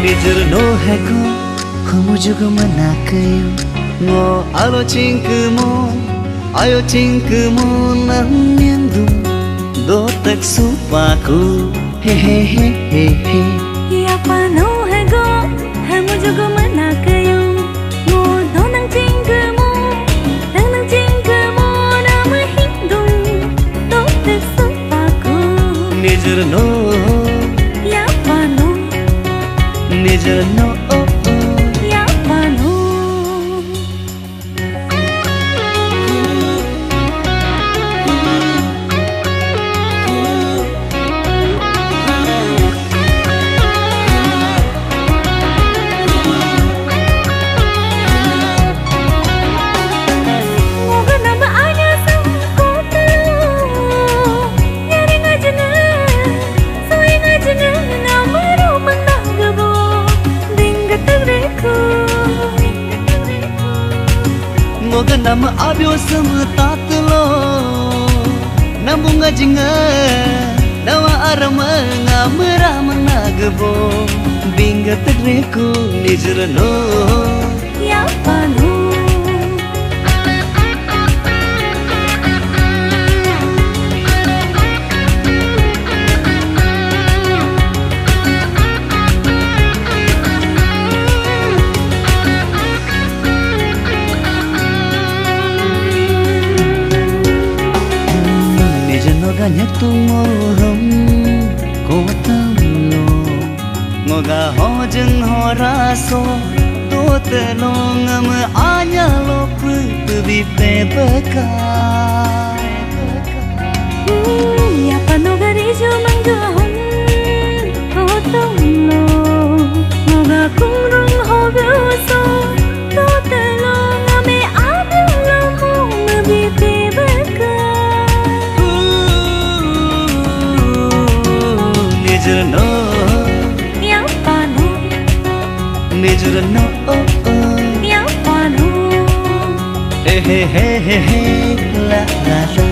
Nijur no heko humujugu manakayo ngo alo chingkumo ayo chingkumo namiandu do tak supaku he he he he he ya pano hego humujugu manakayo ngo do nang chingkumo namahindu do tak supaku Nijur no ya pano Nijur no ya pano moga namba anya sang kota nyari ngajena soy ngajena namaru managabo Moga nama abyo sama tatlo Nambunga jinga Nawa arama ngamera managbo Binga tegreku nijrano ya pano Ganyak tu ngorom ko tamlo ngoga hojeng horaso to telo ngam anya lo putbi pebeka ya pano garijo mangga hon ko tamlo ngoga kurung hobeso to telo ngame ablo mo mabi pebeka Nijur no ya pano Nijur no ya pano he he he he la la la